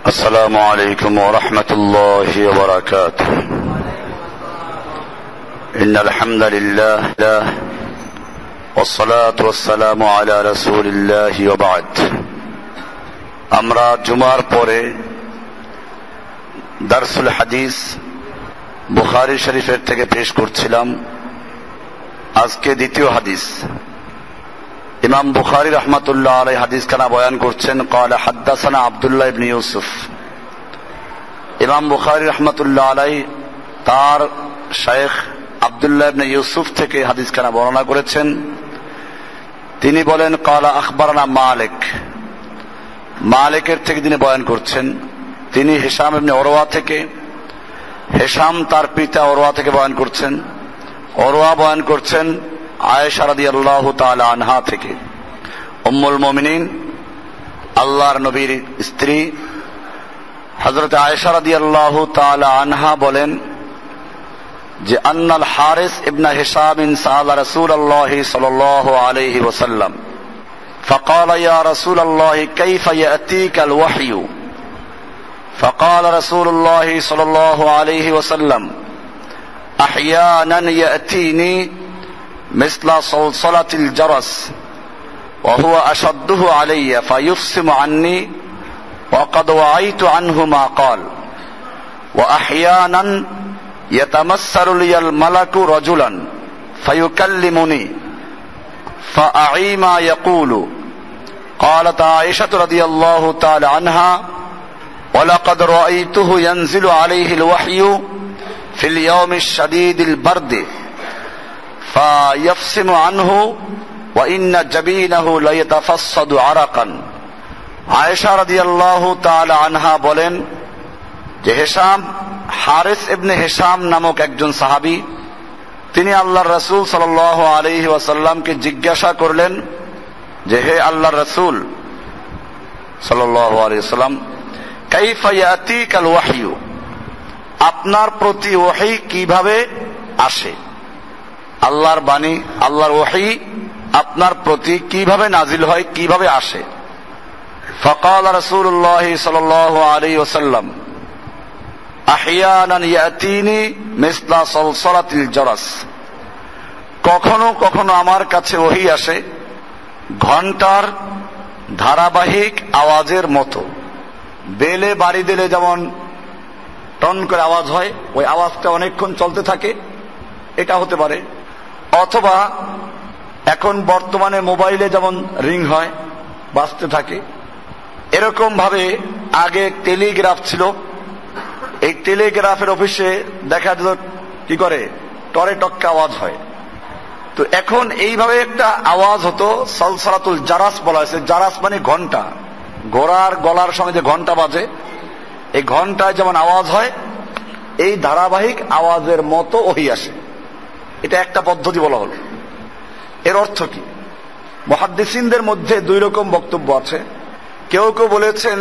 আসসালামু আলাইকুম ওয়া রাহমাতুল্লাহি ওয়া বারাকাতুহু। ইন্নাল হামদালিল্লাহ ওয়াস সালাতু ওয়াস সালামু আলা রাসূলিল্লাহি ওয়া বা'দ। আমরা জুমার পরে দারসুল হাদিস বুখারী শরীফের থেকে পেশ করছিলাম। আজকে দ্বিতীয় হাদিস। ইমাম বুখারী রাহমাতুল্লাহ আলাইহি হাদিস খানা বয়ান করছেন। ক্বালা হাদাসানা আব্দুল্লাহ ইবনে ইউসুফ। ইমাম বুখারী রাহমাতুল্লাহ আলাইহি তার শাইখ আব্দুল্লাহ ইবনে ইউসুফ থেকে হাদিস খানা বর্ণনা করেছেন। তিনি বলেন ক্বালা আখবারানা মালিক। মালিকের থেকে তিনি বয়ান করছেন। তিনি হিশাম ইবনে উরওয়া থেকে, হিশাম তার পিতা উরওয়া থেকে বয়ান করছেন। উরওয়া বয়ান করছেন আয়েশা রাদিয়াল্লাহু তাআলা আনহা থেকে। উম্মুল মুমিনিন আল্লাহর নবীর স্ত্রী হযরত আয়েশা রাদিয়াল্লাহু তাআলা আনহা বলেন যে আন্নাল হারিস ইবনে হিশাম সাআলা রাসূলুল্লাহ সাল্লাল্লাহু আলাইহি ওয়াসাল্লাম فقال يا رسول الله كيف يأتيك الوحي فقال رسول الله صلى الله عليه وسلم أحيانا يأتيني مثل صلصلة الجرس وهو أشده علي فيفصم عني وقد وعيت عنه ما قال وأحيانا يتمثل لي الملك رجلا فيكلمني فأعي ما يقول. قالت عائشة رضي الله تعالى عنها ولقد رأيته ينزل عليه الوحي في اليوم الشديد البرد فيفصم عنه وإن جبينه ليتفصد عرقا. আয়েশা রাদিয়াল্লাহু তাআলা আনহা বলেন যে হিশাম, হারিস ইবনে হিশাম নামক একজন সাহাবী, তিনি আল্লাহর রাসূল সাল্লাল্লাহু আলাইহি ওয়াসাল্লামকে জিজ্ঞাসা করলেন যে হে আল্লাহর রাসূল সাল্লাল্লাহু আলাইহি ওয়াসাল্লাম, কাইফা ইয়াতিকাল ওয়াহয়ু, আপনার প্রতি ওহী কিভাবে আসে? আল্লাহর বাণী, আল্লাহর ওহী আপনার প্রতি কিভাবে নাজিল হয়, কিভাবে আসে? ফাকাল রাসূলুল্লাহ সাল্লাল্লাহু আলাইহি ওয়াসাল্লাম আহইয়ানান ইয়াতিনি মিসলা সালসালাতিল জারাস, কখনো কখনো আমার কাছে ওহী আসে ঘন্টার ধারাবাহিক আওয়াজের মতো। বেলে বাড়ি দিলে যেমন টন করে আওয়াজ হয়, ওই আওয়াজটা অনেকক্ষণ চলতে থাকে, এটা হতে পারে। অথবা এখন বর্তমানে মোবাইলে যেমন রিং হয়, বাজতে থাকে, এরকম ভাবে আগে টেলিগ্রাফ ছিল। এই টেলিগ্রাফের অফিসে দেখা যেত কি করে, টরে টক্কা আওয়াজ হয়। তো এখন এইভাবে একটা আওয়াজ হতো, সালসালাতুল জারাস বলা হয়েছে। জারাস মানে ঘন্টা, ঘোড়ার গলার সঙ্গে যে ঘন্টা বাজে, এই ঘন্টায় যেমন আওয়াজ হয়, এই ধারাবাহিক আওয়াজের মতো ওহী আসে। এটা একটা পদ্ধতি বলা হলো। এর অর্থ কি? মুহাদ্দিসিনদের মধ্যে দুই রকম বক্তব্য আছে। কেউ কেউ বলেছেন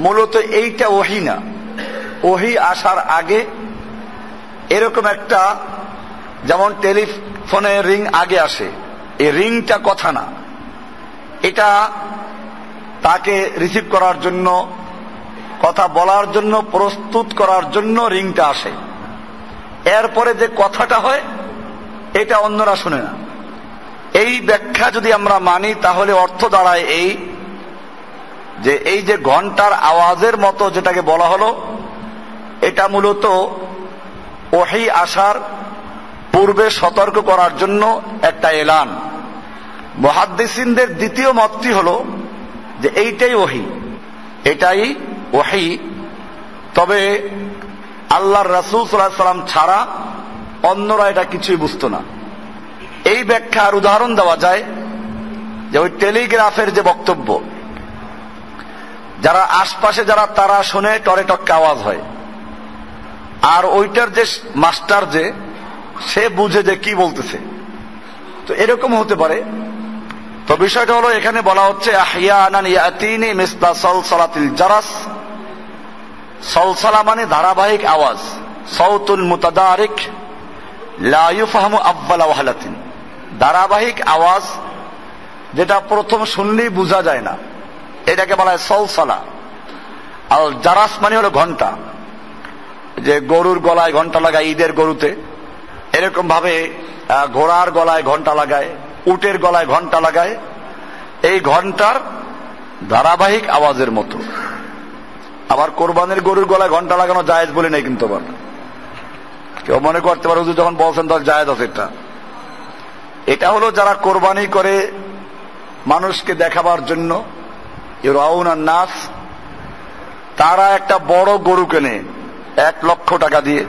মূলত এইটা ওহী না, ওহী আসার আগে এরকম একটা, যেমন টেলিফোনে রিং আগে আসে, এই রিংটা কথা না, এটা তাকে রিসিভ করার জন্য, কথা বলার জন্য প্রস্তুত করার জন্য রিংটা আসে। এরপরে যে কথাটা হয় এটা অন্যরা শুনে না। এই ব্যাখ্যা যদি আমরা মানি তাহলে অর্থ দাঁড়ায় এই যে এই যে ঘন্টার আওয়াজের মতো যেটাকে বলা হলো, এটা মূলত ওহী আসার পূর্বে সতর্ক করার জন্য একটা এলান। মুহাদ্দিসিনদের দ্বিতীয় মতটি হলো যে এইটাই ওহী, এটাই ওহী। তবে আল্লাহর রাসূল সাল্লাল্লাহু আলাইহি ওয়াসাল্লাম ছাড়া অন্যরা এটা কিছুই বুঝতো না। এই ব্যাখ্যার উদাহরণ দেওয়া যায় যে ওই টেলিগ্রাফের যে বক্তব্য, যারা আশপাশে যারা তারা শুনে টরে টক্কা আওয়াজ হয়, আর ওইটার যে মাস্টার যে সে বুঝে যে কি বলতেছে। তো এরকম হতে পারে। তো বিষয়টা হলো এখানে বলা হচ্ছে আহইয়ানান ইয়াতিনি মিসলা সালসালাতিল জারাস। সলসলা মানে ধারাবাহিক আওয়াজ, সাউতুল মুতাদারিক লা ইউফহামু আউয়ালা ওয়াহলাতিন, ধারাবাহিক আওয়াজ যেটা প্রথম শুনলেই বোঝা যায় না, এটাকে বলা হয় সলসলা। আল জারাস মানে হলো ঘন্টা, যে গরুর গলায় ঘন্টা লাগায় ঈদের গরুতে, এরকম ভাবে ঘোড়ার গলায় ঘন্টা লাগায়, উটের গলায় ঘন্টা লাগায়। এই ঘন্টার ধারাবাহিক আওয়াজের মতো। আবার কোরবানির গরুর গলায় ঘন্টা লাগানো জায়েজ বলে নেই, কিন্তু আবার কেউ মনে করতে পারে হুজুর যখন বলছেন তখন জায়েজ আছে। এটা হলো যারা কোরবানি করে মানুষকে দেখাবার জন্য, ইউরাউনান নাস, তারা একটা বড় গরু কেনে 1 লক্ষ টাকা দিয়ে।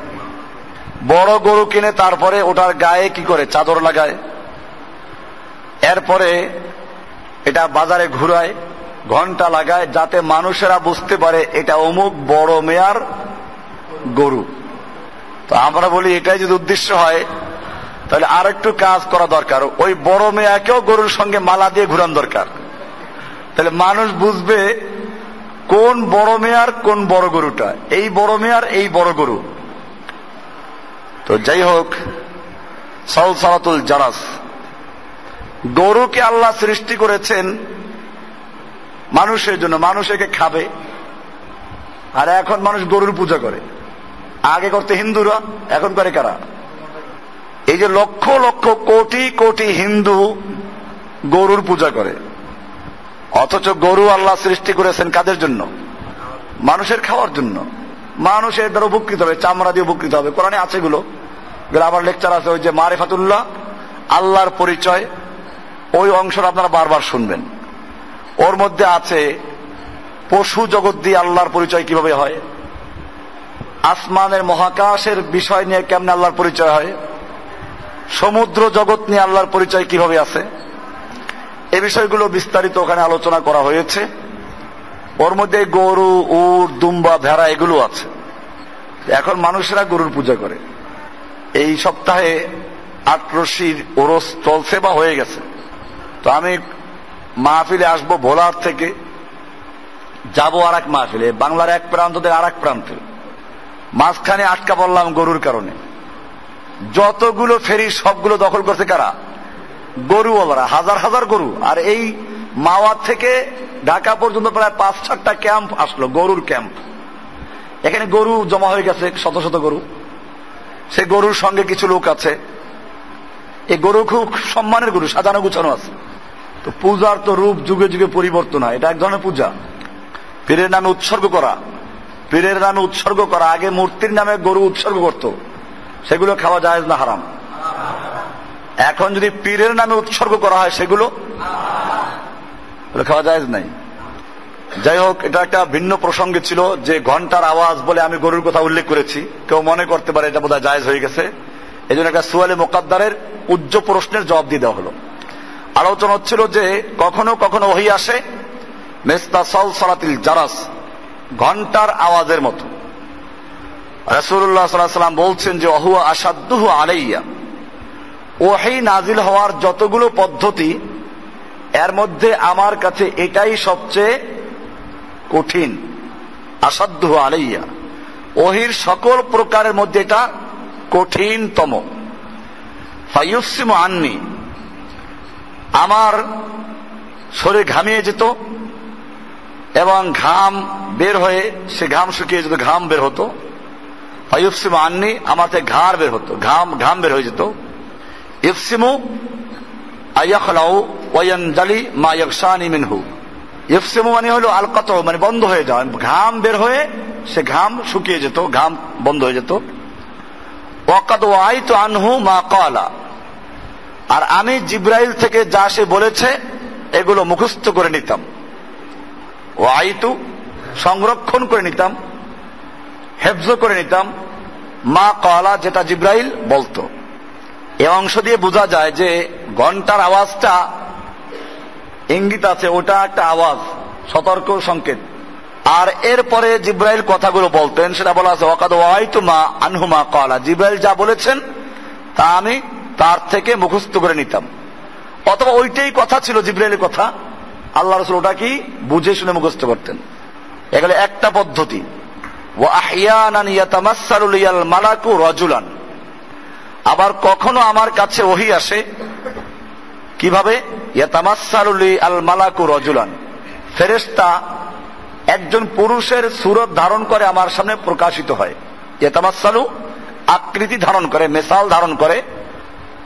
বড় গরু কিনে তারপরে ওটার গায়ে কি করে চাদর লাগায়, এরপরে এটা বাজারে ঘুরায়, ঘন্টা লাগায়, যাতে মানুষেরা বুঝতে পারে এটা অমুক বড় মেয়ার গরু। তো আমরা বলি এটাই যদি উদ্দেশ্য হয় তাহলে আর একটু কাজ করা দরকার, ওই বড় মেয়াকেও গরুর সঙ্গে মালা দিয়ে ঘুরান দরকার, তাহলে মানুষ বুঝবে কোন বড় মেয়ার কোন বড় গরুটা, এই বড় মেয়ার এই বড় গরু। তো যাই হোক, সলসলাতুল জারাস, গরুকে আল্লাহ সৃষ্টি করেছেন মানুষের জন্য, মানুষ একে খাবে। আর এখন মানুষ গরুর পূজা করে, আগে করতে হিন্দুরা, এখন করে কারা? এই যে লক্ষ লক্ষ কোটি কোটি হিন্দু গরুর পূজা করে, অথচ গরু আল্লাহ সৃষ্টি করেছেন কাদের জন্য? মানুষের খাওয়ার জন্য। মানুষের দ্বারা উপকৃত হবে, চামড়া দিয়ে উপকৃত হবে। কোরআনে আছে এগুলো, আবার লেকচার আছে, ওই যে মারিফাতুল্লাহ, আল্লাহর পরিচয়, ওই অংশটা আপনারা বারবার শুনবেন। ওর মধ্যে আছে পশু জগৎ দিয়ে আল্লাহর পরিচয় কিভাবে হয়, আসমানের মহাকাশের বিষয় নিয়ে কেমনে আল্লাহর পরিচয় হয়, সমুদ্র জগৎ নিয়ে আল্লাহর পরিচয় কিভাবে আছে, এই বিষয়গুলো বিস্তারিত ওখানে আলোচনা করা হয়েছে। ওর মধ্যে গরু, উট, দুম্বা, ভেড়া এগুলো আছে। এখন মানুষেরা গরুর পূজা করে। এই সপ্তাহে আটরশির ওরস চলছে বা হয়ে গেছে। তো আমি মাহফিলে আসবো ভোলার থেকে, যাব আর এক মাহফিলে, বাংলার এক প্রান্ত থেকে আর এক প্রান্তে, মাঝখানে আটকা পড়লাম গরুর কারণে। যতগুলো ফেরি সবগুলো দখল করছে কারা? গরুওয়ালারা, হাজার হাজার গরু। আর এই মাওয়ার থেকে ঢাকা পর্যন্ত প্রায় 5-6টা ক্যাম্প আসলো, গরুর ক্যাম্প। এখানে গরু জমা হয়ে গেছে, শত শত গরু। সে গরুর সঙ্গে কিছু লোক আছে, এই গরু খুব সম্মানের গরু, সাজানো গুছানো আছে। তো পূজার তো রূপ যুগে যুগে পরিবর্তন হয়, এটা এক ধরনের পূজা। পীরের নামে উৎসর্গ করা, পীরের নামে উৎসর্গ করা, আগে মূর্তির নামে গরু উৎসর্গ করত, সেগুলো খাওয়া জায়েজ না হারাম? এখন যদি পীরের নামে উৎসর্গ করা হয় সেগুলো খাওয়া জায়েজ নাই। যাই হোক, এটা একটা ভিন্ন প্রসঙ্গে ছিল যে ঘন্টার আওয়াজ বলে আমি গরুর কথা উল্লেখ করেছি, কেউ মনে করতে পারে এটা বোধহয় জায়েজ হয়ে গেছে। এই জন্য একটা সুয়ালে মুকাদ্দারের উচ্চ প্রশ্নের জবাব দিয়ে দেওয়া হলো। আলোচনা হচ্ছিল যে কখনো কখনো ওহী আসে মিসলা সলসলাতিল জারাস, ঘন্টার আওয়াজের মতো। রাসূলুল্লাহ সাল্লাল্লাহু আলাইহি ওয়াসাল্লাম বলছেন যে ওহুয়া আশাদ্দুহু আলাইয়া, ওহী নাজিল হওয়ার যতগুলো পদ্ধতি, এর মধ্যে আমার কাছে এটাই সবচেয়ে কঠিন। আশাদ্দুহু আলাইয়া, ওহীর সকল প্রকারের মধ্যে এটা কঠিনতম। ফায়ুসিমু আন্নি, আমার শরীর ঘামিয়ে যেত এবং ঘাম বের হয়ে সে ঘাম শুকিয়ে যেত, ঘাম বের হতো। ফায়ুসিমু আন্নি, আমার থেকে ঘাড় বের হতো, ঘাম বের হয়ে যেত। ইফসিমু আয়াখলাউ ওয়ায়ানজালি মা ইয়াগশানি মিনহু, ইফসিমু মানে হলো আলকাত, মানে বন্ধ হয়ে যাওয়া, ঘাম বের হয়ে সে ঘাম শুকিয়ে যেত, ঘাম বন্ধ হয়ে যেত। ওয়াকাদ ওয়াইতু আনহু মা ক্বালা, আর আমি জিব্রাইল থেকে যা সে বলেছে এগুলো মুখস্থ করে নিতাম। ওয়াইতু সংরক্ষণ করে নিতাম, হেফজ করে নিতাম, মা ক্বালা যেটা জিব্রাইল বলতো। এই অংশ দিয়ে বোঝা যায় যে ঘন্টার আওয়াজটা ইঙ্গিত আছে, ওটা একটা আওয়াজ, সতর্ক সংকেত। আর এরপরে জিব্রাইল কথাগুলো বলতেন, সেটা বলা আছে ওয়াকাদ ওয়াইতু মা আনহু মা ক্বালা, জিব্রাইল যা বলেছেন তা আমি তার থেকে মুখস্থ করে নিতাম। অথবা ওইটাই কথা ছিল জিব্রাইলের কথা, আল্লাহ রাসূল ওটা কি বুঝে শুনে মুখস্থ করতেন। এগুলো একটা পদ্ধতি। ওয়া আহইয়ানান ইয়াতামাসসালু লিয়াল মালাকু রাজুলান, আবার কখনো আমার কাছে ওহী আসে কিভাবে? ইয়াতামাসসালু লিয়াল মালাকু রাজুলান ফেরেশতা একজন পুরুষের সুরত ধারণ করে আমার সামনে প্রকাশিত হয়, ইয়াতামাসসালু, আকৃতি ধারণ করে, মেসাল ধারণ করে।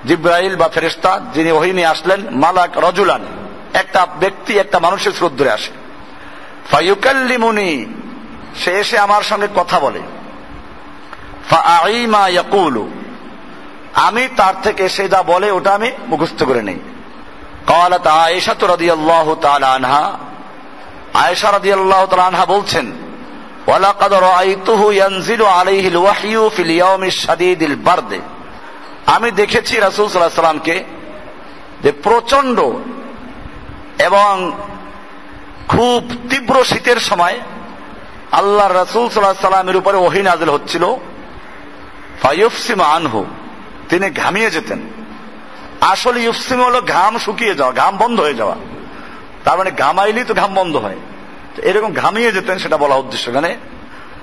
জিব্রাইল বা ফেরেশতা যিনি ওহী নিয়ে আসলেন, মালাক রজুলান, একটা ব্যক্তি একটা মানুষের সুরত ধরে আসে। ফায়ুকাল্লিমুনি, সে এসে আমার সঙ্গে কথা বলে। ফাআই মা ইয়াকুলু, আমি তার থেকে সে যা বলে ওটা আমি মুখস্থ করে নেই। ক্বালাত আয়েশা রাদিয়াল্লাহু তাআলা আনহা, আয়েশা রাদিয়াল্লাহু তাআলা আনহা বলছেন, ওয়ালাকাদ রাআইতুহু ইয়ানজিলু আলাইহিল ওয়াহয়ু ফিল ইয়াউমিশ শাদীদিল বারদ, আমি দেখেছি রাসূল সাল্লাল্লাহু আলাইহি সাল্লামকে যে প্রচন্ড এবং খুব তীব্র শীতের সময় আল্লাহর রাসূল সাল্লাল্লাহু আলাইহি সাল্লামের উপরে ওহী নাযিল হচ্ছিল। ফায়ুফসিমু আনহু, তিনি ঘামিয়ে যেতেন। আসলে ইউফসিম হলো ঘাম শুকিয়ে যাওয়া, ঘাম বন্ধ হয়ে যাওয়া, তার মানে ঘামাইলেই তো ঘাম বন্ধ হয়, এরকম ঘামিয়ে যেতেন সেটা বলা উদ্দেশ্য এখানে।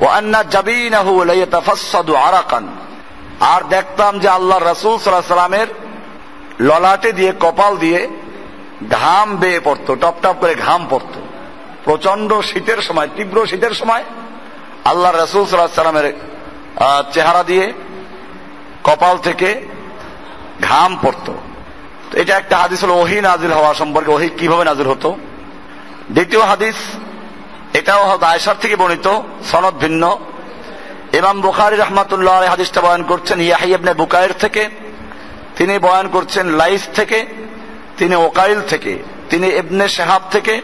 ওয়া আন্না জাবিনাহু লা ইয়াতাফাসসাদু আরাকান, আর দেখতাম যে আল্লাহর রাসূল সাল্লাল্লাহু আলাইহি সাল্লামের ললাটে দিয়ে, কপাল দিয়ে ঘাম বেয়ে পড়তো, টপ টপ করে ঘাম পড়তো। প্রচন্ড শীতের সময়, তীব্র শীতের সময় আল্লাহর রাসূল সাল্লাল্লাহু আলাইহি সাল্লামের চেহারা দিয়ে, কপাল থেকে ঘাম পড়তো। এটা একটা হাদিস হলো ওহী নাজিল হওয়া সম্পর্কে, ওহী কিভাবে নাজিল হতো। দ্বিতীয় হাদিস, এটাও আয়েশার থেকে বর্ণিত, সনদ ভিন্ন। ইমাম বুখারী রাহমাতুল্লাহ আলাইহি হাদিসটা বয়ান করছেন ইয়াহইয়া ইবনে বুকাইর থেকে, তিনি বয়ান করছেন লাইস থেকে, তিনি ওকাইল থেকে, তিনি ইবনে শিহাব থেকে,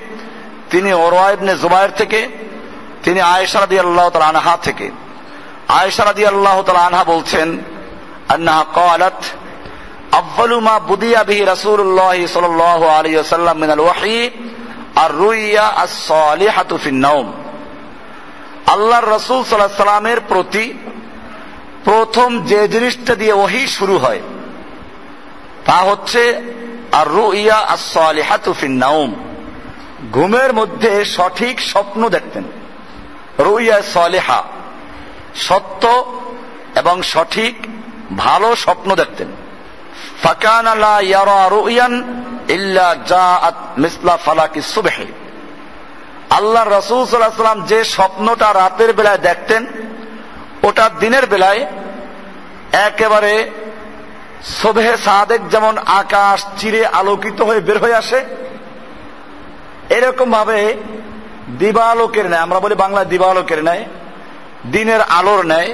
তিনি উরওয়া ইবনে জুবায়ের থেকে, তিনি আয়েশা রাদিয়াল্লাহু তাআলা আনহা থেকে। আয়েশা রাদিয়াল্লাহু তাআলা আনহা বলছেন, আন্নাহা ক্বালাত আউয়ালু মা বুদিয়া বিহি রাসূলুল্লাহ সাল্লাল্লাহু আলাইহি ওয়াসাল্লাম মিনাল ওয়াহয়ি আর-রুইয়া আস-সালিহাতু ফিন-নাওম, আল্লাহর রাসূল সাল্লাল্লাহু আলাইহি সাল্লামের প্রতি প্রথম যে জিনিসটা দিয়ে ওহী শুরু হয় তা হচ্ছে আর-রুইয়া আস-সালিহাতু ফিন-নাওম, ঘুমের মধ্যে সঠিক স্বপ্ন দেখতেন। রুইয়া সালিহা, সত্য এবং সঠিক ভালো স্বপ্ন দেখতেন। ফাকানা লা ইয়ারা রুয়ান ইল্লা জাআত মিসলা ফালাকিস সুবহি, আল্লাহর রাসূল সাল্লাল্লাহু আলাইহি ওয়াসাল্লাম যে স্বপ্নটা রাতের বেলায় দেখতেন ওটা দিনের বেলায় একেবারে সুবহে সাদেক যেমন আকাশ চিরে আলোকিত হয়ে বের হয়ে আসে, এরকম ভাবে দিবালোকের ন্যায়, আমরা বলি বাংলায় দিবালোকের ন্যায়, দিনের আলোর ন্যায়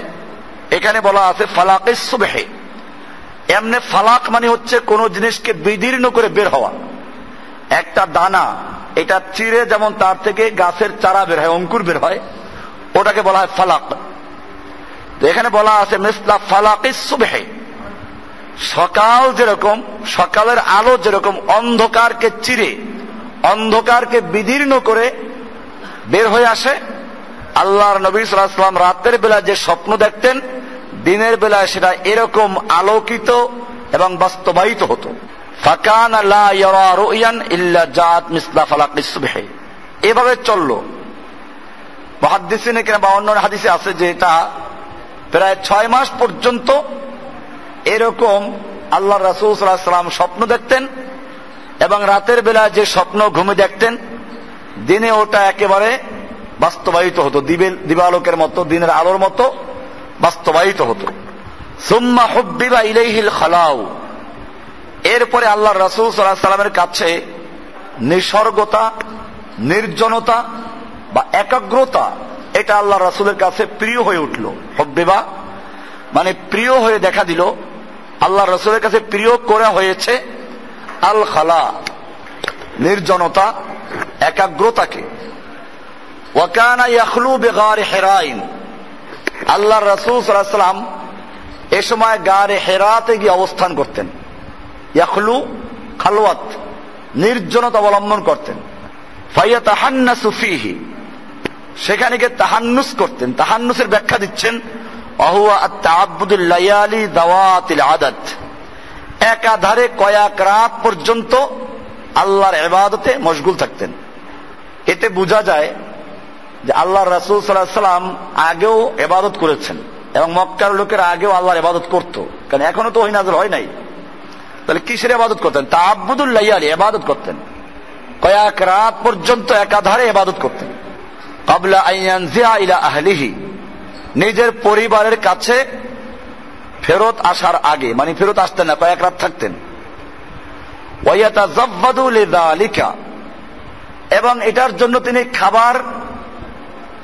এখানে বলা আছে ফালাকিস সুবহি। এমনি ফালাক মানে হচ্ছে কোন জিনিসকে বিদীর্ণ করে বের হওয়া, একটা দানা এটা চিরে যেমন তার থেকে গাছের চারা বের হয়, অঙ্কুর বের হয়, ওটাকে বলা হয় ফালাক। তো এখানে বলা আছে মিসলা ফালাকিস সুবহি, সকাল যেরকম, সকালের আলো যেরকম অন্ধকারকে চিরে, অন্ধকারকে বিদীর্ণ করে বের হয়ে আসে, আল্লাহর নবী সাল্লাল্লাহু আলাইহি ওয়াসাল্লাম রাতের বেলা যে স্বপ্ন দেখতেন দিনের বেলায় সেটা এরকম আলোকিত এবং বাস্তবায়িত হতো। ফাকানা লা ইয়ারা রুয়ান ইল্লা জাআত মিসলা ফালাকিস সুবহি, এভাবে চললো। মুহাদ্দিসিনে কেরাম বা অন্য হাদিসে আছে যে এটা প্রায় 6 মাস পর্যন্ত এরকম আল্লাহর রাসূল সাল্লাল্লাহু আলাইহি ওয়াসাল্লাম স্বপ্ন দেখতেন, এবং রাতের বেলা যে স্বপ্ন ঘুমে দেখতেন দিনে ওটা একেবারে বাস্তবায়িত হতো, দিবালোকের মতো, দিনের আলোর মতো বাস্তবায়িত হতো। সুম্মা হুব্বিবা ইলাইহিল খালাউ, এরপরে আল্লাহর রাসূল সাল্লাল্লাহু আলাইহি ওয়াসাল্লামের কাছে নিসর্গতা, নির্জনতা বা একাগ্রতা, এটা আল্লাহর রাসূলের কাছে প্রিয় হয়ে উঠল। হুব্বিবা মানে প্রিয় হয়ে দেখা দিল, আল্লাহর রাসূলের কাছে প্রিয় করা হয়েছে আল খালা, নির্জনতা, একাগ্রতাকে। ওয়া কানা ইয়াখলু বিগারি হিরাইন, আল্লাহর রাসূল সাল্লাল্লাহু আলাইহি ওয়াসাল্লাম এ সময় গারে হেরাতে গিয়ে অবস্থান করতেন। ইয়াখলু খালওয়াত, নির্জনতা অবলম্বন করতেন। ফায়াতাহান্নাসু ফীহি, সেখানে গিয়ে তাহান্নুস করতেন। তাহান্নুসের ব্যাখ্যা দিচ্ছেন ওয়াহুয়া আত-তাআব্বুদুল লায়ালি দাওয়াতিল আদাদ, একাধারে কয়েক রাত পর্যন্ত আল্লাহর ইবাদতে মশগুল থাকতেন। এতে বোঝা যায় যে আল্লাহর রাসূল সাল্লাল্লাহু আলাইহি ওয়াসাল্লাম আগেও ইবাদত করেছেন এবং মক্কার লোকেরা আগেও আল্লাহর ইবাদত করত, কারণ এখনো তো ওহী নাযিল হয় নাই। তাহলে কিসের ইবাদত করতেন? তাআব্বুদুল লায়ালি, ইবাদত করতেন। কয়েক রাত পর্যন্ত একাধারে ইবাদত করতেন। ক্বাবলা আন ইয়ানজিআ ইলা আহলিহি, নিজের পরিবারের কাছে ফেরত আসার আগে, মানে ফেরত আসতেন না, কয়েক রাত থাকতেন। ওয়া ইয়াতাযাব্বাদু লিযালিকা, এবং এটার জন্য তিনি খাবার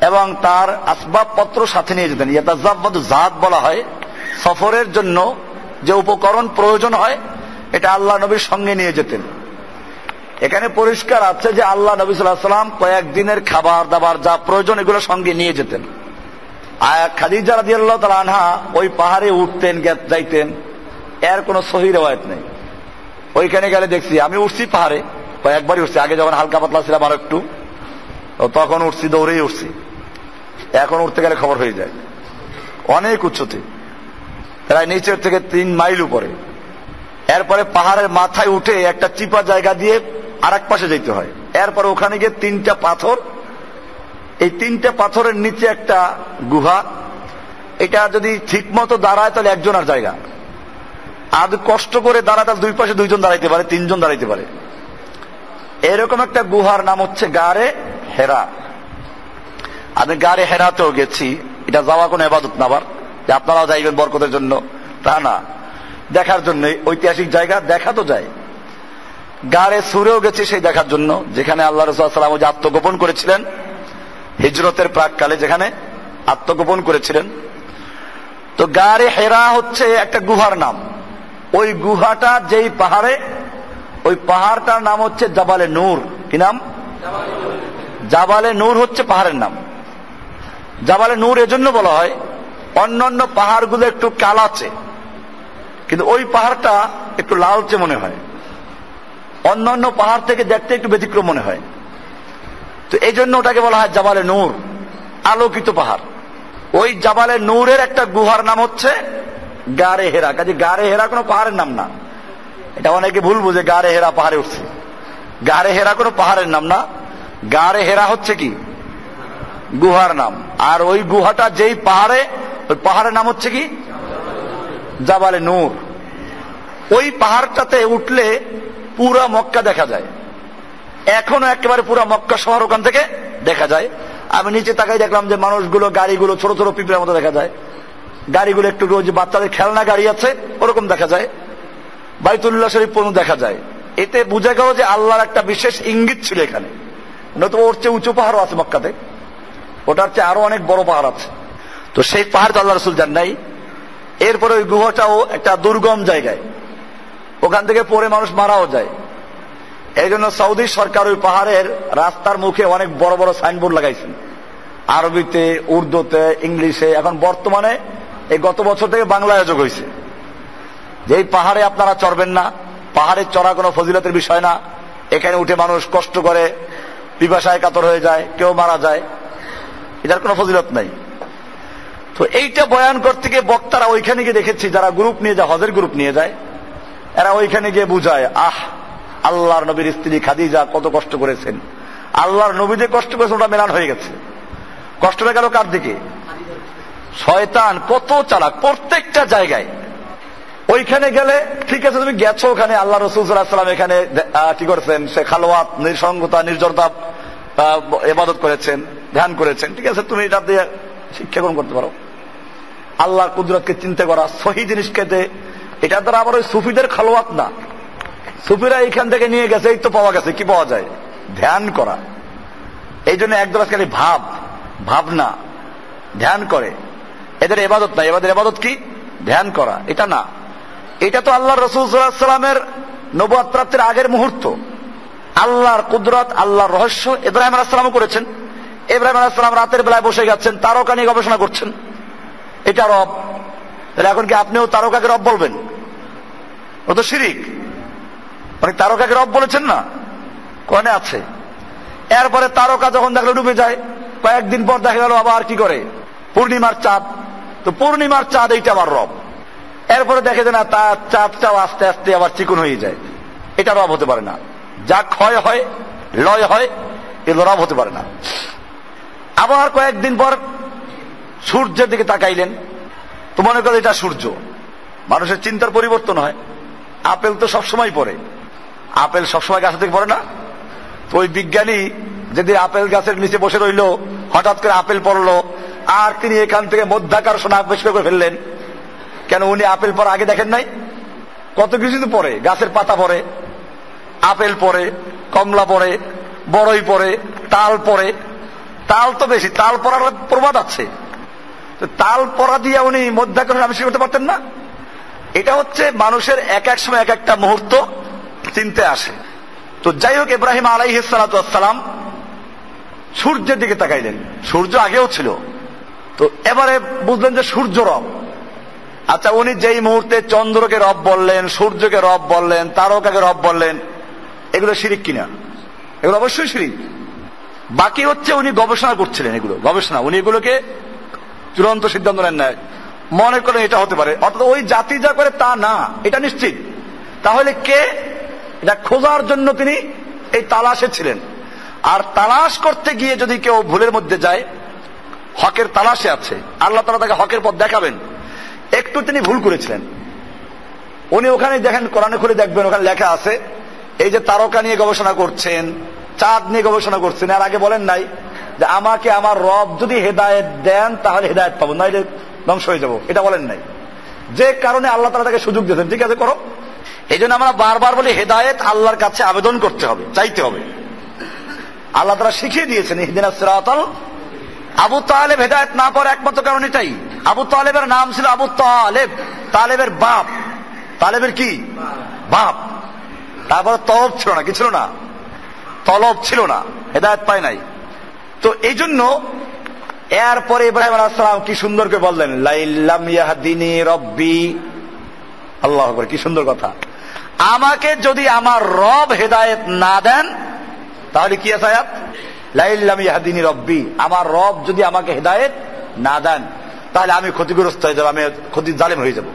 এবং তার আসবাবপত্র সাথে নিয়ে যেতেন। ইয়াতাযাব্বাদু জাত বলা হয় সফরের জন্য যে উপকরণ প্রয়োজন হয়, এটা আল্লাহ নবীর সঙ্গে নিয়ে যেতেন। এখানে পরিষ্কার আছে যে আল্লাহ নবী সাল্লাল্লাহু আলাইহি ওয়াসাল্লাম কয়েকদিনের খাবার দাবার যা প্রয়োজন এগুলো সঙ্গে নিয়ে যেতেন। আর খাদিজা রাদিয়াল্লাহু তাআলা আনহা ওই পাহাড়ে উঠতেন যাইতেন, এর কোনো সহিহ রিওয়ায়াত নেই। ওইখানে গেলে দেখছি, আমি উঠছি পাহাড়ে কয়েকবারই উঠছি, আগে যখন হালকা পাতলা ছিলাম আরো একটু, তখন উঠছি, দৌড়েই উঠছি। এখন উঠতে গেলে খবর হয়ে যায়, অনেক উচ্চতে, প্রায় নিচের থেকে 3 মাইল উপরে। এরপরে পাহাড়ের মাথায় উঠে একটা চিপা জায়গা দিয়ে আরেক পাশে যেতে হয়। এরপরে ওখানে গিয়ে 3টা পাথর, এই 3টা পাথরের নিচে একটা গুহা। এটা যদি ঠিক মতো দাঁড়ায় তাহলে একজনের জায়গা, আর কষ্ট করে দাঁড়ায় তাহলে 2 পাশে 2 জন দাঁড়াইতে পারে, 3 জন দাঁড়াইতে পারে। এরকম একটা গুহার নাম হচ্ছে গারে হেরা। আমি গারে হেরাতেও গেছি। এটা যাওয়া কোনো ইবাদত না আবার যে আপনারাও যাইবেন বরকতের জন্য, তা না, দেখার জন্য। ঐতিহাসিক জায়গা, দেখা তো যায়। গারে সুরেও গেছি সেই দেখার জন্য, যেখানে আল্লাহ রাসূল সাল্লাল্লাহু আলাইহি ওয়াসাল্লাম আত্মগোপন করেছিলেন, হিজরতের প্রাককালে যেখানে আত্মগোপন করেছিলেন। তো গারে হেরা হচ্ছে একটা গুহার নাম। ওই গুহাটা যেই পাহাড়ে, ওই পাহাড়টার নাম হচ্ছে জাবালে নূর। কি নাম? জাবালে নূর হচ্ছে পাহাড়ের নাম। জাবালে নূর এজন্য বলা হয়, অন্যান্য পাহাড়গুলো একটু কালাচে, কিন্তু ওই পাহাড়টা একটু লালচে মনে হয়, অন্যান্য পাহাড় থেকে দেখতে একটু ব্যতিক্রম মনে হয়। তো এই জন্য ওটাকে বলা হয় জাবালে নূর, আলোকিত পাহাড়। ওই জাবালে নূরের একটা গুহার নাম হচ্ছে গারে হেরা। কাজে গারে হেরা কোনো পাহাড়ের নাম না। এটা অনেকে ভুল বুঝে, গারে হেরা পাহাড়ে উঠছে। গারে হেরা কোনো পাহাড়ের নাম না, গারে হেরা হচ্ছে কি গুহার নাম। আর ওই গুহাটা যেই পাহাড়ে, ওই পাহাড়ের নাম হচ্ছে কি জাবালে নূর। ওই পাহাড়টাতে উঠলে পুরা মক্কা দেখা যায়। এখনো একেবারে পুরা মক্কা শহর ওখান থেকে দেখা যায়। আমি নিচে তাকাই দেখলাম যে মানুষগুলো, গাড়িগুলো ছোট ছোট পিঁপড়ের মতো দেখা যায়। গাড়িগুলো একটু রোজ বাচ্চাদের খেলনা গাড়ি আছে ওরকম দেখা যায়। বাইতুল্লাহ শরীফ পর্যন্ত দেখা যায়। এতে বোঝা গেল যে আল্লাহর একটা বিশেষ ইঙ্গিত ছিল এখানে। নতুবা ওর চেয়ে উঁচু পাহাড়ও আছে মক্কাতে, ওটার চেয়ে আরো অনেক বড় পাহাড় আছে। তো সেই পাহাড় তো আল্লাহ রাসূল যান নাই। এরপরে ওই গুহাটাও একটা দুর্গম জায়গায়, ওখান থেকে পড়ে মানুষ মারাও যায়। এই জন্য সৌদি সরকার ওই পাহাড়ের রাস্তার মুখে অনেক বড় বড় সাইনবোর্ড লাগাইছেন, আরবিতে, উর্দুতে, ইংলিশে। এখন বর্তমানে এই গত বছর থেকে বাংলায় যোগ হয়েছে যে এই পাহাড়ে আপনারা চড়বেন না, পাহাড়ে চড়া কোনো ফজিলতের বিষয় না। এখানে উঠে মানুষ কষ্ট করে, পিপাসায় কাতর হয়ে যায়, কেউ মারা যায়, এটার কোনো ফজিলত নাই। তো এইটা বয়ান করতে গিয়ে বক্তারা ওইখানে গিয়ে দেখেছি, যারা গ্রুপ নিয়ে যায়, হজের গ্রুপ নিয়ে যায়, এরা ওইখানে গিয়ে বুঝায়, আল্লাহর নবীর স্ত্রী খাদিজা কত কষ্ট করেছেন, আল্লাহর নবী যে কষ্ট করেছেন ওটা মেলান হয়ে গেছে। কষ্টটা গেল কার দিকে? শয়তান কত চালাক, প্রত্যেকটা জায়গায়। ওইখানে গেলে ঠিক আছে, তুমি গেছো ওখানে, আল্লাহ রাসূল সাল্লাল্লাহু আলাইহি ওয়াসাল্লাম এখানে কি করেছেন, সে খালওয়াত, নিঃসঙ্গতা, নির্জনতা ইবাদত করেছেন, ধ্যান করেছেন, ঠিক আছে, তুমি এটা দিয়ে শিক্ষা গ্রহণ করতে পারো। আল্লাহর কুদরতকে চিন্তা করা, সহি জিনিসকে, এটা দ্বারা আবার ওই সুফিদের খালওয়াত না। সুফিরা এইখান থেকে নিয়ে গেছে, এই তো পাওয়া গেছে, কি পাওয়া যায়? ধ্যান করা। এই জন্য একদম খালি ভাবনা, ধ্যান করে, এদের ইবাদত না। এদের ইবাদত কি? ধ্যান করা। এটা না, এটা তো আল্লাহর রাসূল সাল্লাল্লাহু আলাইহি ওয়াসাল্লামের নবুয়ত প্রাপ্তির আগের মুহূর্ত। আল্লাহর কুদরত, আল্লাহর রহস্য ইব্রাহিম আলাইহিস সালামও করেছেন। ইব্রাহিম আলাইহিস সালাম রাতের বেলায় বসে গেছেন, তারকা নিয়ে গবেষণা করছেন, এটা রব। তাহলে এখন কি আপনিও তারকাকে রব বলবেন? ও তো শিরিক। মানে তারকাকে রব বলেছেন না, কোরআনে আছে। এরপরে তারকা যখন দেখলো ডুবে যায়, কয়েকদিন পর দেখা গেল আবার কি করে, পূর্ণিমার চাঁদ। তো পূর্ণিমার চাঁদ এইটা আবার রব। এরপরে দেখে যে না, তার চাঁদটাও আস্তে আস্তে আবার চিকন হয়ে যায়, এটা রব হতে পারে না। যা ক্ষয় হয়, লয় হয়, এগুলো রব হতে পারে না। আবার কয়েকদিন পর সূর্যের দিকে তাকাইলেন, তো মনে করেন এটা সূর্য। মানুষের চিন্তার পরিবর্তন হয়। আপেল তো সবসময় পড়ে, আপেল সবসময় গাছ থেকে পড়ে না, তো ওই বিজ্ঞানী যেদিন আপেল গাছের নিচে বসে রইল, হঠাৎ করে আপেল পড়লো, আর তিনি এখান থেকে মধ্যাকর্ষণ আবিষ্কার করে ফেললেন। কেন উনি আপেল পড়া আগে দেখেন নাই? কত কিছু তো পড়ে, গাছের পাতা পড়ে, আপেল পড়ে, কমলা পড়ে, বড়ই পড়ে, তাল পড়ে। তাল তো বেশি, তাল পড়ার প্রবাদ আছে। তো তাল পড়া দিয়ে উনি মধ্যাকর্ষণ আবিষ্কার করতে পারতেন না? এটা হচ্ছে মানুষের এক এক সময় এক একটা মুহূর্ত চিনতে আসে। তো যাই হোক, ইব্রাহিম আলাইহিস সালাতু ওয়াস সালাম সূর্যের দিকে তাকাইলেন। সূর্য আগেও ছিল, তো এবারে বুঝলেন যে সূর্য রব। আচ্ছা, উনি যেই মুহূর্তে চন্দ্রকে রব বললেন, সূর্যকে রব বললেন, তারকাকে রব বললেন, এগুলো শিরিক কিনা? এগুলো অবশ্যই শিরিক। বাকি হচ্ছে উনি গবেষণা করছিলেন, এগুলো গবেষণা, উনি এগুলোকে চূড়ান্ত সিদ্ধান্ত নেন না, মনে করেন এটা হতে পারে। অর্থাৎ ওই জাতি যা করে তা না, এটা নিশ্চিত। তাহলে কে? এটা খোঁজার জন্য তিনি এই তালাশে ছিলেন। আর তালাশ করতে গিয়ে যদি কেউ ভুলের মধ্যে যায়, হকের তালাশে আছে, আল্লাহ তাআলা তাকে হকের পথ দেখাবেন। একটু তিনি ভুল করেছিলেন। উনি ওখানে দেখেন, কোরআনে খুলে দেখবেন, ওখানে লেখা আছে এই যে তারকা নিয়ে গবেষণা করছেন, চাঁদ নিয়ে গবেষণা করছেন, আর আগে বলেন নাই যে আমাকে আমার রব যদি হেদায়েত দেন তাহলে হেদায়েত পাবো, নাইলে ধ্বংস হয়ে যাবো। এটা বলেন নাই। যে কারণে আল্লাহ তাআলা তাকে সুযোগ দিয়েছেন, ঠিক আছে করো। এই জন্য আমরা বারবার বলি হেদায়েত আল্লাহর কাছে আবেদন করতে হবে, চাইতে হবে। আল্লাহ তাআলা শিখিয়ে দিয়েছেন ইহদিনাস সিরাতাল। আবু তালেব হেদায়েত না পাওয়ার একমাত্র কারণ এটাই। আবু তালেবের নাম ছিল আবু তালেব, তালেবের বাপ। তালেবের কি? বাপ। তারপরে তলব ছিল না, কি ছিল না? তলব ছিল না, হেদায়েত পায় নাই। তো এই জন্য এরপরে ইব্রাহিম আলাইহিস সালাম কি সুন্দর করে বললেন, লাইল্লাম ইয়াহদিনি রব্বি। আল্লাহু আকবার, কি সুন্দর কথা। আমাকে যদি আমার রব হেদায়েত না দেন, তাহলে কি আছে আয়াত? লাইল্লাম ইয়াহদিনি রব্বি, আমার রব যদি আমাকে হেদায়েত না দেন তাহলে আমি ক্ষতিগ্রস্ত হয়ে যাব, আমি জালেম হয়ে যাব।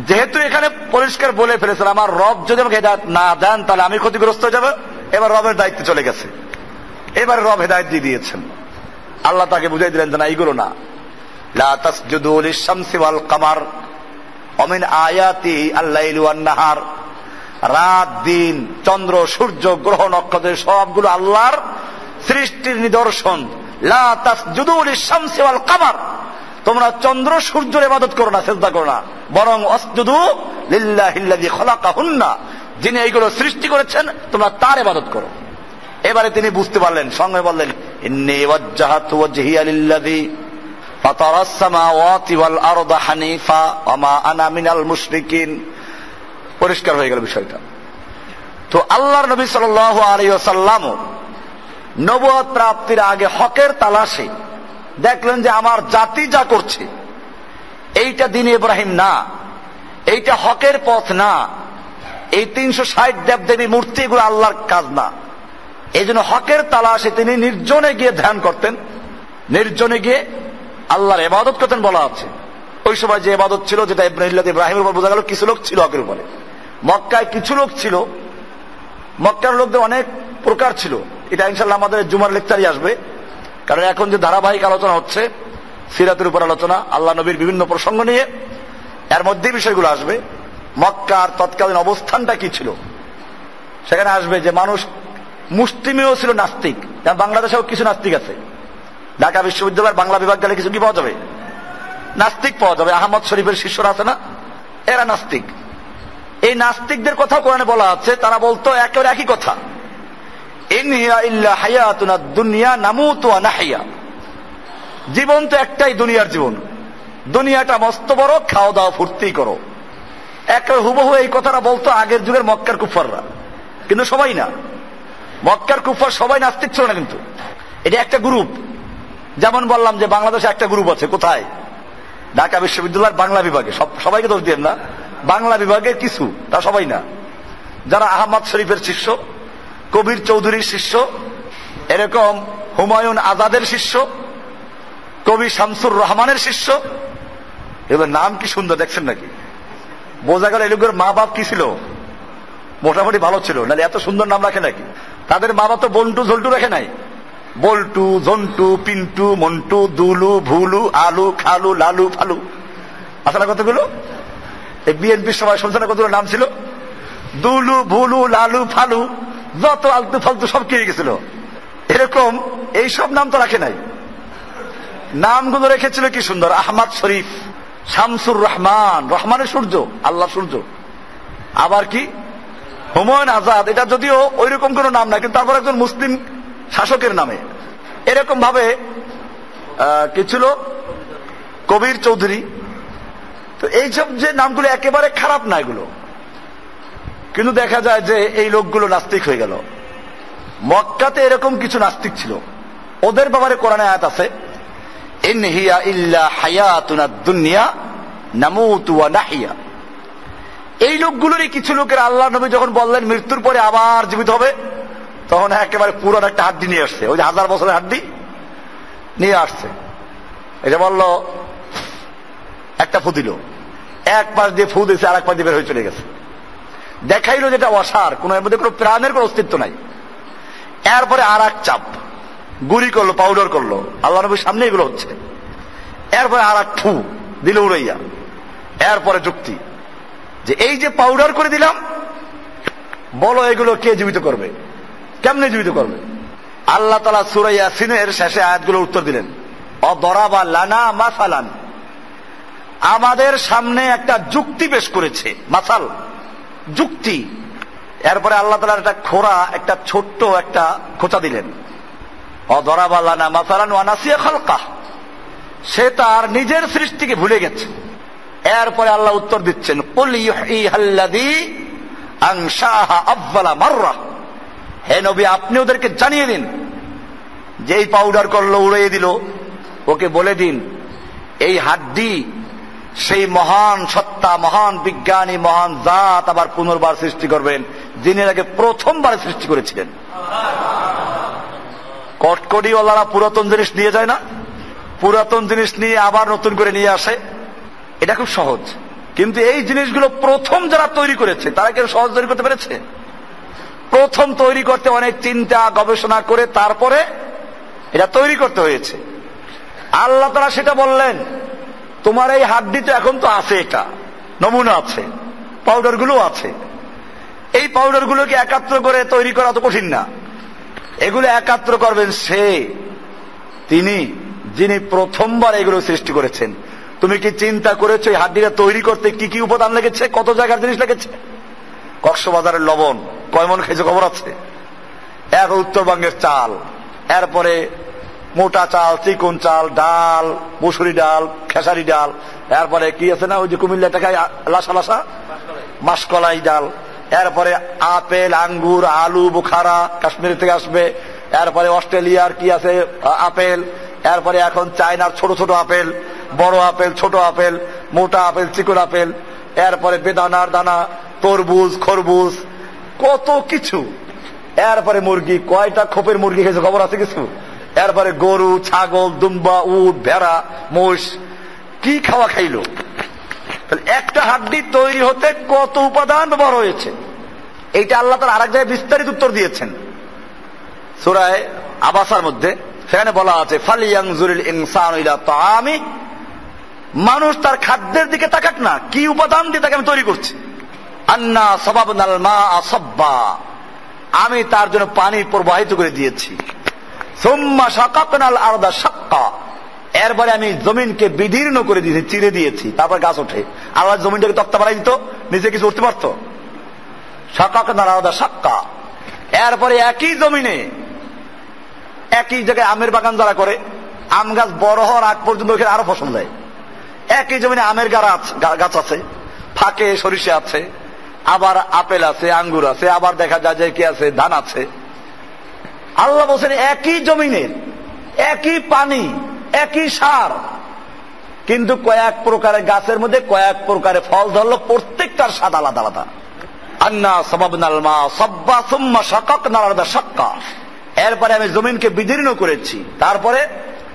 যেহেতু এখানে পরিষ্কার বলে ফেলেছেন আমার রব যদি আমাকে হেদায়েত না দেন তাহলে আমি ক্ষতিগ্রস্ত হয়ে যাব, এবার রবের দায়িত্ব চলে গেছে। এবারে রব হেদায়েত দিয়ে দিয়েছেন। আল্লাহ তাকে বুঝাই দিলেন যে না, এইগুলো না। লা তাসজুদু লিশ-শামসি ওয়াল কামার ওয়া মিন আয়াতিহি আল-লাইলু ওয়ান-নাহার। রাত দিন, চন্দ্র সূর্য গ্রহ নক্ষত্র সবগুলো আল্লাহর সৃষ্টির নিদর্শন। লা তাসজুদু লিশ-শামসি ওয়াল কামার, তোমরা চন্দ্র সূর্যের ইবাদত করো না, সিজদা করো না, বরং আসজুদু লিল্লাহিল্লাযী খালাকাহুন্না, যিনি এইগুলো সৃষ্টি করেছেন তোমরা তার ইবাদত করো। এবারে তিনি বুঝতে পারলেন, সঙ্গে বললেন ইন্নী ওয়াজ্জাহাতু ওয়াজহিয়া লিল্লাযী ফাতারাস সামাওয়াতি ওয়াল আরদা হানিফা ওয়া মা আনা মিনাল মুশরিকিন। পরিষ্কার হয়ে গেল বিষয়টা। তো আল্লাহর নবী সাল্লাল্লাহু আলাইহি ওয়াসাল্লাম নবুয়ত প্রাপ্তির আগে হকের তালাশে দেখলেন যে আমার জাতি যা করছে এইটা দ্বীনে ইব্রাহিম না, এইটা হকের পথ না, এই 360 দেবদেবী মূর্তি এগুলো আল্লাহর কাজ না। এই জন্য হকের তালাশে তিনি নির্জনে গিয়ে ধ্যান করতেন, নির্জনে গিয়ে আল্লাহর ইবাদত করতেন বলা আছে। ওই সময় যে ইবাদত ছিল, যেটা ইব্রাহিমের উপর বোঝা গেল কিছু লোক ছিল হকের উপরে। মক্কায় কিছু লোক ছিল, মক্কার লোকদের অনেক প্রকার ছিল। এটা ইনশাআল্লাহ আমাদের জুমার লেকচারই আসবে, কারণ এখন যে ধারাবাহিক আলোচনা হচ্ছে সিরাতের উপর আলোচনা, আল্লাহ নবীর বিভিন্ন প্রসঙ্গ নিয়ে, এর মধ্যে বিষয়গুলো আসবে। মক্কার তৎকালীন অবস্থানটা কি ছিল সেখানে আসবে। যে মানুষ মুসলিমেও ছিল, নাস্তিক। বাংলাদেশেও কিছু নাস্তিক আছে। ঢাকা বিশ্ববিদ্যালয়ের বাংলা বিভাগ গেলে কিছু কি পাওয়া যাবে? নাস্তিক পাওয়া যাবে। আহমদ শরীফের শিষ্যরা আছে না, এরা নাস্তিক। এই নাস্তিকদের কথা কোরআনে বলা আছে, তারা বলতো একেবারে একই কথা, ইন হিয়া ইল্লা হায়াতুনা দুনিয়া নামুতু ওয়া নাহইয়া। জীবন তো একটাই, দুনিয়ার জীবন। দুনিয়াটা মস্ত বড়, খাওয়া দাওয়া ফুর্তি করো। একেবারে হুবহু এই কথাটা বলতো আগের যুগের মক্কার কুফাররা, কিন্তু সবাই না। মক্কার কুফার সবাই নাস্তিক ছিল না, কিন্তু এটা একটা গ্রুপ। যেমন বললাম যে বাংলাদেশে একটা গ্রুপ আছে, কোথায়? ঢাকা বিশ্ববিদ্যালয়ের বাংলা বিভাগে। সবাইকে দোষ দিয়েন না, বাংলা বিভাগের কিছু, তা সবাই না। যারা আহমদ শরীফের শিষ্য, কবির চৌধুরীর শিষ্য, এরকম হুমায়ুন আজাদের শিষ্য, কবি শামসুর রহমানের শিষ্য, এগুলোর নাম কি সুন্দর দেখছেন নাকি? বোঝা গেল এগুলোর মা বাপ কি ছিল, মোটামুটি ভালো ছিল, নাহলে এত সুন্দর নাম রাখে নাকি? তাদের মা বাপ তো বল্টু ঝল্টু রাখে নাই। বল্টু, জন্টু, পিন্টু, মন্টু, দুলু, ভুলু, আলু, খালু, লালু, ফালু, আসলে কতগুলো? এই বিএনপির সময় শুনছেন কতগুলো নাম ছিল? দুলু, ভুলু, লালু, ফালু, যত আলতু ফালতু সব কিনে গেছিল। এরকম এইসব নাম তো রাখে নাই, নামগুলো রেখেছিল কি সুন্দর, আহমদ শরীফ, শামসুর রহমান, রহমানের সূর্য, আল্লাহ সূর্য। আবার কি হুমায়ুন আজাদ, এটা যদিও ওই রকম কোন নাম না, কিন্তু তারপর একজন মুসলিম শাসকের নামে। এরকম ভাবে কি ছিল, কবির চৌধুরী। তো এইসব যে নামগুলো একেবারে খারাপ না এগুলো, কিন্তু দেখা যায় যে এই লোকগুলো নাস্তিক হয়ে গেল। মক্কাতে এরকম কিছু নাস্তিক ছিল, ওদের ব্যাপারে কোরআনে আয়াত আছে, ইন হিয়া ইল্লা হায়াতুনা দুনিয়া নামুতু ওয়া নাহিয়া। এই লোকগুলোরই কিছু লোকের আল্লাহ নবী যখন বললেন মৃত্যুর পরে আবার জীবিত হবে, তখন একেবারে পুরো একটা হাড্ডি নিয়ে আসছে, ওই যে 1000 বছরের হাড্ডি নিয়ে আসছে। এটা বলল, একটা ফু দিল, এক পাশ দিয়ে ফু দিয়েছে, আর এক পাশ দিয়ে বের হয়ে চলে গেছে। দেখাইলো যেটা অসার, কোন এর মধ্যে কোনো প্রাণের কোনো অস্তিত্ব নাই। এরপরে আর এক চাপ, গুড়ি করলো, পাউডার করলো, আল্লাহ নবীর সামনে এগুলো হচ্ছে। এরপরে আর এক ফু দিল উড়াইয়া। এরপরে যুক্তি যে এই যে পাউডার করে দিলাম, বলো এগুলো কে জীবিত করবে, কেমনে জীবিত করবে? আল্লাহ তাআলা সূরা ইয়াসিনের শেষে আয়াতগুলোর উত্তর দিলেন, অদরাবা লানা মাসালান, আমাদের সামনে একটা যুক্তি পেশ করেছে, মাসাল যুক্তি। এরপরে আল্লাহ তাআলা একটা খোঁড়া, একটা ছোট্ট একটা খোঁচা দিলেন, অদরাবা লানা মাসালান ওয়া নাসিয়া খালকাহ, সে তার নিজের সৃষ্টিকে ভুলে গেছে। এরপরে আল্লাহ উত্তর দিচ্ছেন, কুল ইউহীহাল্লাযী আনশাআহা আউয়ালা মাররা, হে নবী আপনি ওদেরকে জানিয়ে দিন, যে এই পাউডার করলো, উড়িয়ে দিল, ওকে বলে দিন এই হাড্ডি সেই মহান সত্তা, মহান বিজ্ঞানী, মহান জাত আবার পুনর্বার সৃষ্টি করবেন, যিনি আগে প্রথমবার সৃষ্টি করেছিলেন। কটকটিওয়ালারা পুরাতন জিনিস নিয়ে যায় না, পুরাতন জিনিস নিয়ে আবার নতুন করে নিয়ে আসে, এটা খুব সহজ। কিন্তু এই জিনিসগুলো প্রথম যারা তৈরি করেছে তারা কেউ সহজ তৈরি করতে পেরেছে? প্রথম তৈরি করতে অনেক চিন্তা গবেষণা করে তারপরে এটা তৈরি করতে হয়েছে। আল্লাহ তাআলা সেটা বললেন, তোমার এই হাড্ডি তো এখন তো আছে, এটা নমুনা আছে, পাউডার গুলো আছে, এই পাউডার গুলোকে একাত্র করে তৈরি করা তো কঠিন না, এগুলো একাত্র করবেন সে, তিনি যিনি প্রথমবার এগুলো সৃষ্টি করেছেন। তুমি কি চিন্তা করেছো এই হাড্ডিটা তৈরি করতে কি কি উপাদান লেগেছে, কত জায়গার জিনিস লেগেছে? কক্সবাজারের লবণ কয় মন খেয়েছে খবর আছে? এক উত্তরবঙ্গের চাল, এরপরে মোটা চাল, চিকন চাল, ডাল, মুসুরি ডাল, খেসারি ডাল, এরপরে কি আছে না ওই যে কুমিল্লা টাকায় লাসা লাসা মাসকলাই ডাল, এরপরে আপেল, আঙ্গুর, আলু বুখারা কাশ্মীর থেকে আসবে, এরপরে অস্ট্রেলিয়ার কি আছে আপেল, এরপরে এখন চায়নার ছোট ছোট আপেল, বড় আপেল, ছোট আপেল, মোটা আপেল, চিকন আপেল, এরপরে বেদানার দানা, তরমুজ, খরবুজ, কত কিছু। এরপরে মুরগি, কয়টা খোপের মুরগি খেয়েছে খবর আছে কিছু? এরপরে গরু, ছাগল, দুম্বা, উট, ভেড়া, মোষ, কি খাওয়া খাইলো। একটা হাড্ডি তৈরি হতে কত উপাদান ব্যবহার হয়েছে, এইটা আল্লাহ তাআলা আরেক জায়গায় বিস্তারিত উত্তর দিয়েছেন সূরা আবাসার মধ্যে। সেখানে বলা আছে, ফালিয়ানজুরিল ইনসানু ইলা তাআমি, মানুষ তার খাদ্যের দিকে তাকাক না, কি উপাদান দিয়ে তাকে আমি তৈরি করছি। আন্না সাবাবনাল মাআ সাব্বা, আমি তার জন্য পানি প্রবাহিত করে দিয়েছি। সুম্মা শাকাকনাল আরদা শাক্কা, এরপরে আমি জমিনকে বিদীর্ণ করে দিয়েছি, চিরে দিয়েছি, তারপর গাছ ওঠে। আল্লাহ জমিনটাকে তক্তা বানাই দিত, নিচে কিছু উঠতে পারত? শাকাকনাল আরদা শাক্কা। এরপরে একই জমিনে একই জায়গায় আমের বাগান যারা করে, আম গাছ বড় হওয়ার আগ পর্যন্ত ওখানে আরো ফসল দেয়। একই জমিনে আমের গাছ আছে, ফাঁকে সরিষা আছে, আবার আপেল আছে, আঙ্গুর আছে, আবার দেখা যায় যে কি আছে, ধান আছে। আল্লাহ বলছেন একই জমিনের একই পানি, একই সার, কিন্তু কয়েক প্রকারের গাছের মধ্যে কয়েক প্রকারের ফল ধরলো, প্রত্যেকটার স্বাদ আলাদা আলাদা। আন্না সাবাবনাল মা সাব্বা সুম্মা শাকাকনাল আরদা শাক্কা, এরপরে আমি জমিনকে বিদীর্ণ করেছি, তারপরে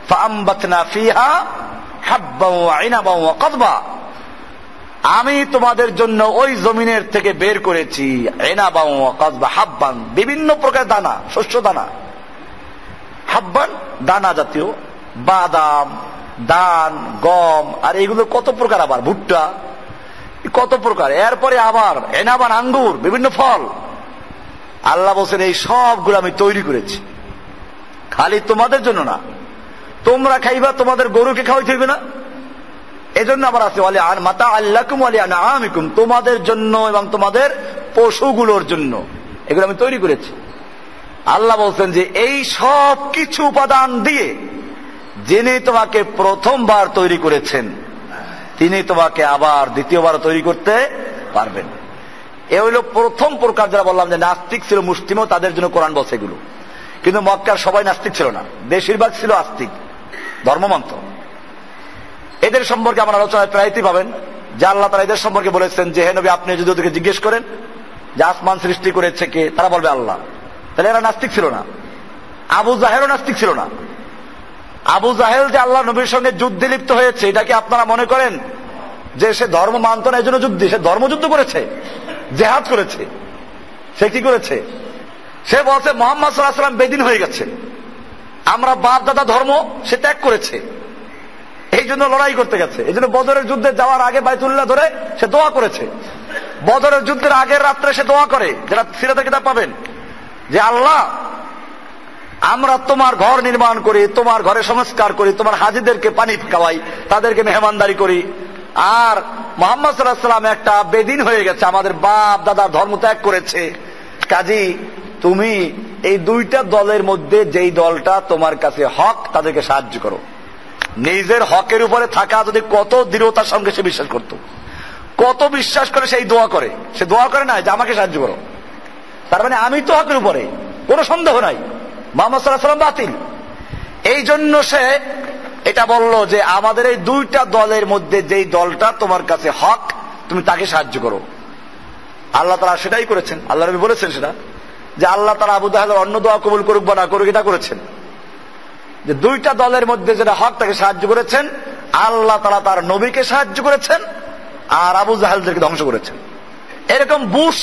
ফাআমবাতনা ফিহা হাব্বান ওয়া ইনাবান ওয়া কাযবা, আমি তোমাদের জন্য ওই জমিনের থেকে বের করেছি ইনাবান ওয়া কাযবা, হাব্বান বিভিন্ন প্রকার দানা, শস্য দানা, হাব্বান দানা জাতীয়, বাদাম, ধান, গম, আর এগুলো কত প্রকার, আবার ভুট্টা, কত প্রকার। এরপরে আবার এনাবান আঙ্গুর, বিভিন্ন ফল, আল্লাহ বলছেন এই সবগুলো আমি তৈরি করেছি, খালি তোমাদের জন্য না। তোমরা খাইবা, তোমাদের গরুকে খাওয়াই থাকবে না, এজন্য আবার আছে মাতা আল্লাকুম ওয়া লিআনামিকুম, তোমাদের জন্য এবং তোমাদের পশুগুলোর জন্য এগুলো আমি তৈরি করেছি। আল্লাহ বলছেন যে এই সব কিছু উপাদান দিয়ে যিনি তোমাকে প্রথমবার তৈরি করেছেন তিনি তোমাকে আবার দ্বিতীয়বার তৈরি করতে পারবেন। এ হইল প্রথম প্রকার, যারা বললাম যে নাস্তিক ছিল মুসলিমও, তাদের জন্য কোরআন বলছে এগুলো। কিন্তু মক্কার সবাই নাস্তিক ছিল না, বেশিরভাগ ছিল আস্তিক, ধর্মমান্ত। এদের সম্পর্কে আমার আলোচনায় প্রায়ই পাবেন যে আল্লাহ তাআলা এদের সম্পর্কে বলেছেন যে হে নবী, আপনি যদি ওদেরকে জিজ্ঞেস করেন যে আসমান সৃষ্টি করেছে কে, তারা বলবে আল্লাহ। তাহলে এরা নাস্তিক ছিল না। আবু জাহেলও নাস্তিক ছিল না। আবু জাহেল যে আল্লাহ নবীর সঙ্গে যুদ্ধে লিপ্ত হয়েছে, এটাকে আপনারা মনে করেন যে সে ধর্ম মানত না এই জন্য যুদ্ধ? সে ধর্মযুদ্ধ করেছে, জেহাদ করেছে। সে কি করেছে? সে বলছে মুহাম্মদ সাল্লাল্লাহু আলাইহি ওয়াসাল্লাম বেদিন হয়ে গেছে, আমরা বাপ দাদা ধর্ম সে ত্যাগ করেছে, এই জন্য লড়াই করতে গেছে। এই জন্য বদরের যুদ্ধে যাওয়ার আগে বাইতুল্লাহ ধরে সে দোয়া করেছে। বদরের যুদ্ধের আগের রাত্রে সে দোয়া করে, যারা সিরাতের কিতাব পাবেন, যে আল্লাহ আমরা তোমার ঘর নির্মাণ করি, তোমার ঘরে সংস্কার করি, তোমার হাজীদেরকে পানি খাওয়াই, তাদেরকে মেহমানদারি করি, আর মুহাম্মদ সাল্লাল্লাহু আলাইহি ওয়াসাল্লাম একটা বেদিন হয়ে গেছে, আমাদের বাপ দাদার ধর্ম ত্যাগ করেছে। কাজী তুমি এই দুইটা দলের মধ্যে যেই দলটা তোমার কাছে হক তাদেরকে সাহায্য করো। নিজের হকের উপরে থাকা যদি কত দৃঢ়তার সঙ্গে সে বিশ্বাস করত, কত বিশ্বাস করে সেই দোয়া করে। সে দোয়া করে না যে আমাকে সাহায্য করো, তার মানে আমি তো হকের উপরে, কোনো সন্দেহ নাই, মুহাম্মদ সাল্লাল্লাহু আলাইহি ওয়াসাল্লাম বাতিল। এই জন্য সে এটা বলল যে আমাদের এই দুইটা দলের মধ্যে যেই দলটা তোমার কাছে হক তুমি তাকে সাহায্য করো। আল্লাহ তাআলা সেটাই করেছেন। আল্লাহ নবী বলেছেন সেটা, যে আল্লাহ তাআলা আবু জাহেলের অন্য দোয়া কবুল করুক বা না করুক, এটা করেছেন যে দুইটা দলের মধ্যে যেটা হক তাকে সাহায্য করেছেন। আল্লাহ তাআলা তার নবীকে সাহায্য করেছেন আর আবু জাহেলদেরকে ধ্বংস করেছেন। এরকম বুশ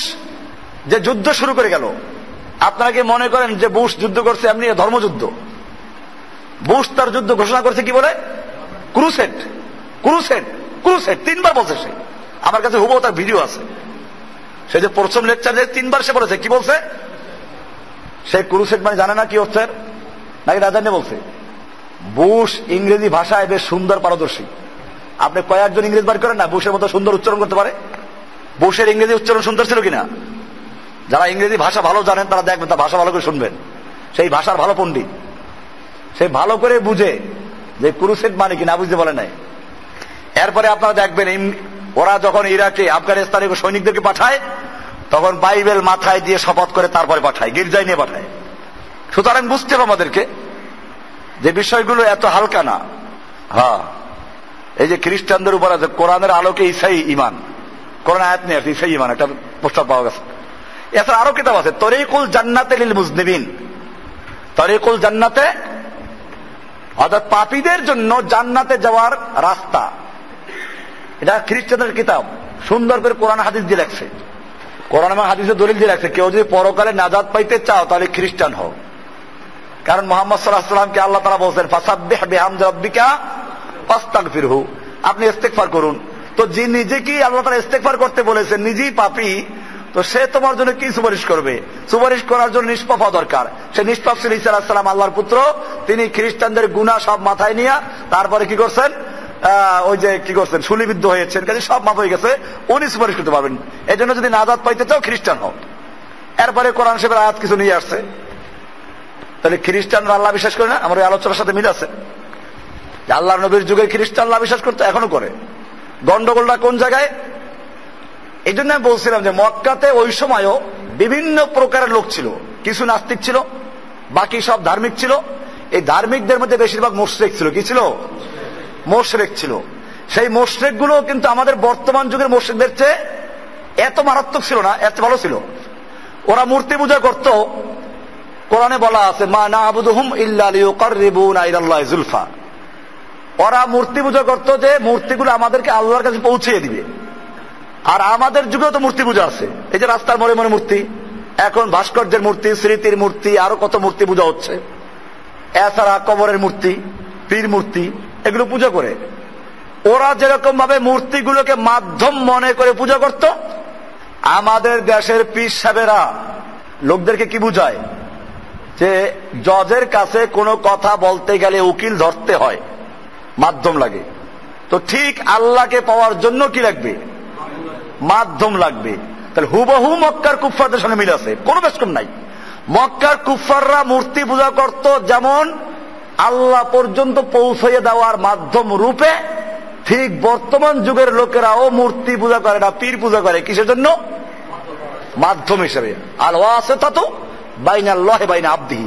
যে যুদ্ধ শুরু করে গেল, আপনারা কি মনে করেন যে বুশ যুদ্ধ করছে এমনি ধর্মযুদ্ধ? বুশ তার যুদ্ধ ঘোষণা করেছে কি বলে? ক্রুসেড, ক্রুসেড, ক্রুসেড, 3 বার বলছে সে। আমার কাছে হুবহু তার ভিডিও আছে। সে যে প্রথম লেকচারে 3 বার সে বলেছে, কি বলছে? সে ক্রুসেড মানে জানে না কি হচ্ছে, নাকি না জানে বলছে? বুশ ইংরেজি ভাষায় বেশ সুন্দর পারদর্শী। আপনি কয়েকজন ইংরেজ বার করেন না, বুশের মতো সুন্দর উচ্চারণ করতে পারে? বুশের ইংরেজি উচ্চারণ সুন্দর ছিল কিনা? যারা ইংরেজি ভাষা ভালো জানেন তারা দেখবেন, তার ভাষা ভালো করে শুনবেন। সেই ভাষার ভালো পণ্ডিত, সে ভালো করে বুঝে যে ক্রুসেড মানে কি, না বুঝতে বলে নাই। এরপরে আপনারা দেখবেন ওরা যখন ইরাকে আফগানিস্তানে সৈনিকদেরকে পাঠায় তখন বাইবেল মাথায় দিয়ে শপথ করে তারপরে পাঠায়, গির্জায় নিয়ে পাঠায়। সুতরাং বুঝতে হবে আমাদেরকে যে বিষয়গুলো এত হালকা না। হ্যাঁ, এই যে খ্রিস্টানদের উপর আছে কোরআনের আলোকে ঈসাই ঈমান, কোরআন আয়াত নিয়ে আছে ঈসাই ঈমান, একটা প্রস্তাব পাওয়া গেছে। এছাড়া আরো কিতাব আছে, তরিকুল জান্নাতে লিল মুজনিবিন, তরিকুল জান্নাতে, অর্থাৎ পাপীদের জন্য জান্নাতে যাওয়ার রাস্তা। এটা খ্রিস্টানদের কিতাব, সুন্দর করে কোরআন হাদিস দিয়ে রাখছে, কোরআন এবং হাদিসের দলিল দিয়ে রাখছে। কেউ যদি পরকালে নাজাত পাইতে চাও তাহলে খ্রিস্টান হও, কারণ মুহাম্মদ সাল্লাল্লাহু আলাইহি ওয়াসাল্লামকে আল্লাহ তাআলা বলেছেন ফাসাব্বিহ বিহামদি রাব্বিকা ফাস্তাগফিরহু, আপনি ইস্তেগফার করুন। তো যে নিজেকে আল্লাহ তাআলা ইস্তেগফার করতে বলেছেন, নিজেই পাপী, তো সে তোমার জন্য কি সুপারিশ করবে? সুপারিশ করার জন্য নিষ্পাপ হওয়া দরকার। সে নিষ্পাপ ছিল, ঈসা আলাইহিস সালাম আল্লাহর পুত্র, তিনি খ্রিস্টানদের গুনাহ সব মাথায় নিয়ে তারপরে কি করছেন, ওই যে কি করছেন, শুলিবিদ্ধ হয়েছেন, কাজে সব মাফ হয়ে গেছে, উনি সুপারিশ করতে পারবেন। এই জন্য যদি নাজাত পাইতে চাও খ্রিস্টান হও। এরপরে কোরআন শরীফের আয়াত কিছু নিয়ে আসছে। তাহলে খ্রিস্টানরা আল্লাহ বিশ্বাস করে না? আমার এই আলোচনার সাথে মিল আছে। আল্লাহর নবীর যুগে খ্রিস্টান আল্লাহ বিশ্বাস করতে, এখনো করে। গন্ডগোলটা কোন জায়গায়? এই জন্য আমি বলছিলাম যে মক্কাতে ওই সময়ও বিভিন্ন প্রকারের লোক ছিল, কিছু নাস্তিক ছিল, বাকি সব ধার্মিক ছিল। এই ধার্মিকদের মধ্যে বেশিরভাগ মুশরিক ছিল। কি ছিল? মুশরিক ছিল। সেই মুশরিক গুলো কিন্তু আমাদের বর্তমান যুগের মুশরিকদের চেয়ে এত মারাত্মক ছিল না, এত ভালো ছিল। ওরা মূর্তি পূজা করত। কোরআনে বলা আছে মা না'বুদুহুম ইল্লা লিয়ুকাররিবুনা ইলাল্লাহি যুলফা। ওরা মূর্তি পূজা করত যে মূর্তিগুলো আমাদেরকে আল্লাহর কাছে পৌঁছে দিবে। আর আমাদের যুগেও তো মূর্তি পূজা আছে। এই যে রাস্তার মোড়ে মোড়ে মূর্তি, এখন ভাস্কর্যের মূর্তি, স্মৃতির মূর্তি, আরো কত মূর্তি পূজা হচ্ছে। এছাড়া কবরের মূর্তি, পীর মূর্তি, এগুলো পূজা করে। ওরা যেরকম ভাবে মূর্তিগুলোকে মাধ্যম মনে করে পূজা করত, আমাদের দেশের পীর সাহেবেরা লোকদেরকে কি বুঝায় যে জজের কাছে কোনো কথা বলতে গেলে উকিল ধরতে হয়, মাধ্যম লাগে। তো ঠিক আল্লাহকে পাওয়ার জন্য কি লাগবে? মাধ্যম লাগবে। তাহলে হুবহু মক্কার কুফফারদের সঙ্গে মিল আছে, কোনো বেশকম নাই। মক্কার কুফফাররা মূর্তি পূজা করত যেমন আল্লাহ পর্যন্ত পৌঁছে দেওয়ার মাধ্যম রূপে, ঠিক বর্তমান যুগের লোকেরাও মূর্তি পূজা করে না, পীর পূজা করে কিসের জন্য? মাধ্যম হিসেবে। আল ওয়াসিতাতু বাইনাল্লাহি বাইনা আবদিহি,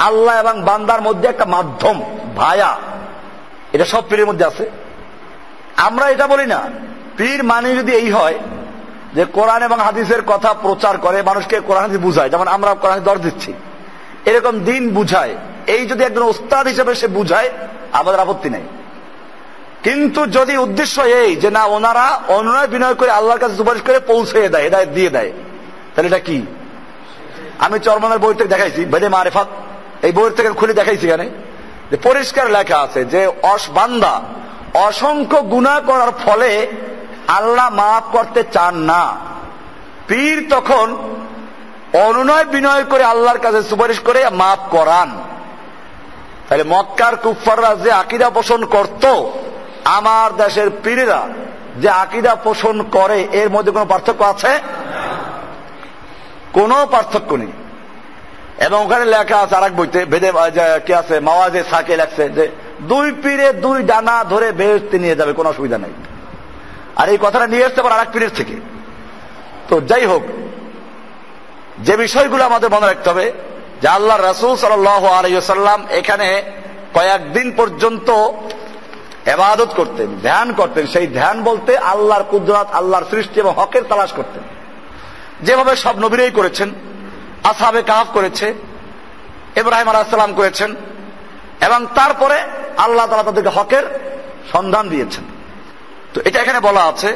আল্লাহ এবং বান্দার মধ্যে একটা মাধ্যম, ভায়া। এটা সব পীরের মধ্যে আছে। আমরা এটা বলি না। পীর মানে যদি এই হয় যে কোরআন এবং হাদিসের কথা প্রচার করে, মানুষকে কোরআন হাদিস বুঝায়, যেমন আমরা কোরআন দর দিচ্ছি, এরকম দিন বুঝায়, এই যদি একজন ওস্তাদ হিসেবে সে বুঝায়, আমাদের আপত্তি নাই। কিন্তু যদি উদ্দেশ্য এই যে না, ওনারা অনুনয় বিনয় করে আল্লাহর কাছে সুপারিশ করে পৌঁছে দেয়, হেদায়েত দিয়ে দেয়, তাহলে এটা কি? আমি চরমনের বই থেকে দেখাইছি, বেদে মারেফাত, এই বই থেকে খুলে দেখাইছি, এখানে যে পরিষ্কার লেখা আছে যে বান্দা অসংখ্য গুনাহ করার ফলে আল্লাহ মাফ করতে চান না। পীর তখন অনুনয় বিনয় করে আল্লাহর কাছে সুপারিশ করে মাফ করান। তাহলে মক্কার কুফফাররা যে আকীদা পোষণ করত, আমার দেশের পীরেরা যে আকীদা পোষণ করে, এর মধ্যে কোনো পার্থক্য আছে? কোনো পার্থক্য নেই। এবং ওখানে লেখা আছে আরেক বইতে, বেদে কি আছে, মাওয়াজে সাকে লেখছে যে 2 পীরে 2 ডানা ধরে বেহেশতে নিয়ে যাবে, কোনো অসুবিধা নেই। আর এই কথাটা নিয়ে আসতে পারে আরেক পীরের থেকে। তো যাই হোক, যে বিষয়গুলো আমাদের মনে রাখতে হবে যে আল্লাহ রাসূল সাল্লাল্লাহু আলাইহি ওয়াসাল্লাম এখানে কয়েকদিন পর্যন্ত ইবাদত করতেন, ধ্যান করতেন। সেই ধ্যান বলতে আল্লাহর কুদরত, আল্লাহর সৃষ্টি এবং হকের তালাশ করতেন, যেভাবে সব নবীরাই করেছেন। আসহাবে কাহফ করেছে, ইব্রাহিম আলাইহিস সালাম করেছেন, এবং তারপরে আল্লাহ তাআলা তাদেরকে হকের সন্ধান দিয়েছেন। তো এটা এখানে বলা আছে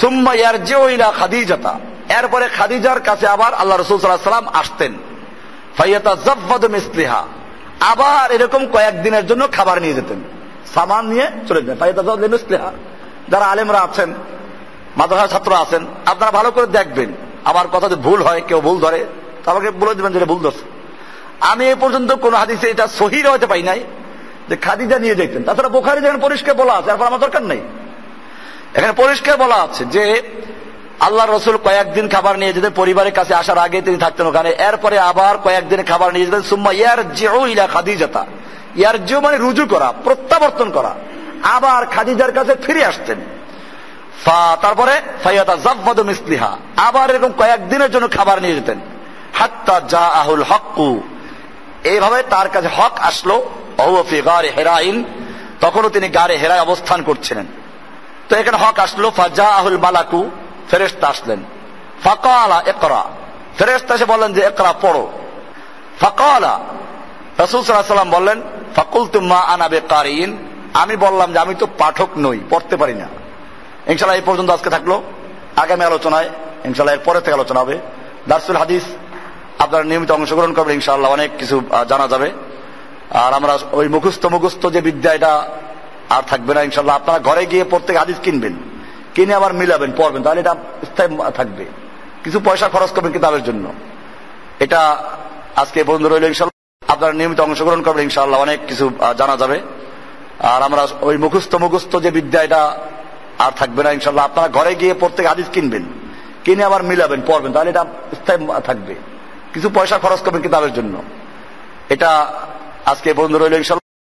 সুম্মা ইয়ারজিউ ইলা খাদিজাতা, এরপরে খাদিজার কাছে আবার আল্লাহ রাসূল সাল্লাল্লাহু আলাইহি ওয়াসাল্লাম আসতেন। ফায়াতাযাফফাদু মিসলিহা, আবার এরকম কয়েকদিনের জন্য খাবার নিয়ে যেতেন, সামান নিয়ে চলে যেতেন। ফায়াতাযাফফাদু মিসলিহা, যারা আলেমরা আছেন, মাদ্রাসা ছাত্র আছেন, আপনারা ভালো করে দেখবেন। আমার কথা যদি ভুল হয়, কেউ ভুল ধরে, তা আমাকে বলে দেবেন যে ভুল ধরছে। আমি এ পর্যন্ত কোন হাদিসে এটা সহিহ হতে পাই নাই যে খাদিজা নিয়ে যেতেন। তাছাড়া বুখারী যেখানে পরিষ্কার বলা আছে, এরপর আমার দরকার নেই। এখানে পরিষ্কার বলা আছে যে আল্লাহ রসুল কয়েকদিন খাবার নিয়ে যেতেন, পরিবারের কাছে আসার আগে তিনি থাকতেন ওখানে, এরপরে আবার কয়েকদিন খাবার নিয়ে যেতেন। সুম্মা ইয়ারজিউ ইলা খাদিজাতা, ইয়ারজিউ মানে রুজু করা, প্রত্যাবর্তন করা, আবার খাদিজার কাছে ফিরে আসতেন। তারপরে ফায়াতাযাফফাদু মিসলিহা, আবার এরকম কয়েকদিনের জন্য খাবার নিয়ে যেতেন। হাত্তা জাআহুল হক্কু, এইভাবে তার কাছে হক আসলো। ওয়া ফি গারে হিরাইন, তখনও তিনি গারে হেরায় অবস্থান করছিলেন। তো এখানে হক আসলো। ফাজাআহুল মালাকু, ফেরেশতা আসলেন। ফাকালা ইকরা, ফেরেশতা এসে বললেন যে ইকরা, পড়ো। ফাকালা, রাসূল সাল্লাল্লাহু আলাইহি ওয়াসাল্লাম বললেন, ফাকুলতু মা আনা বিকারিন, আমি বললাম যে আমি তো পাঠক নই, পড়তে পারি না। ইনশাআল্লাহ এই পর্যন্ত আজকে থাকলো। আগামী আলোচনায় ইনশাআল্লাহ এর পরে থেকে আলোচনা হবে। দারসুল হাদিস আপনারা নিয়মিত অংশগ্রহণ করবেন, ইনশাআল্লাহ অনেক কিছু জানা যাবে। আর আমরা ওই মুখস্থ যে বিদ্যা, এটা আর থাকবে না ইনশাআল্লাহ। আপনারা ঘরে গিয়ে প্রত্যেক হাদিস কিনবেন, কিনে আবার মিলাবেন, পড়বেন, তাহলে এটা স্থায়ী থাকবে। কিছু পয়সা খরচ করবেন কিতাবের জন্য। এটা আজকে এই পর্যন্ত রইল ইনশাআল্লাহ। আপনারা নিয়মিত অংশগ্রহণ করবেন, ইনশাআল্লাহ অনেক কিছু জানা যাবে। আর আমরা ওই মুখস্থ যে বিদ্যা, এটা আর থাকবে না ইনশাআল্লাহ। আপনারা ঘরে গিয়ে প্রত্যেক হাদিস কিনবেন, কিনে আবার মিলাবেন, পড়বেন, তাহলে এটা স্থায়ী থাকবে। কিছু পয়সা খরচ করবেন কিতাবের জন্য। এটা আজকে এই পর্যন্ত রইল ইনশাআল্লাহ।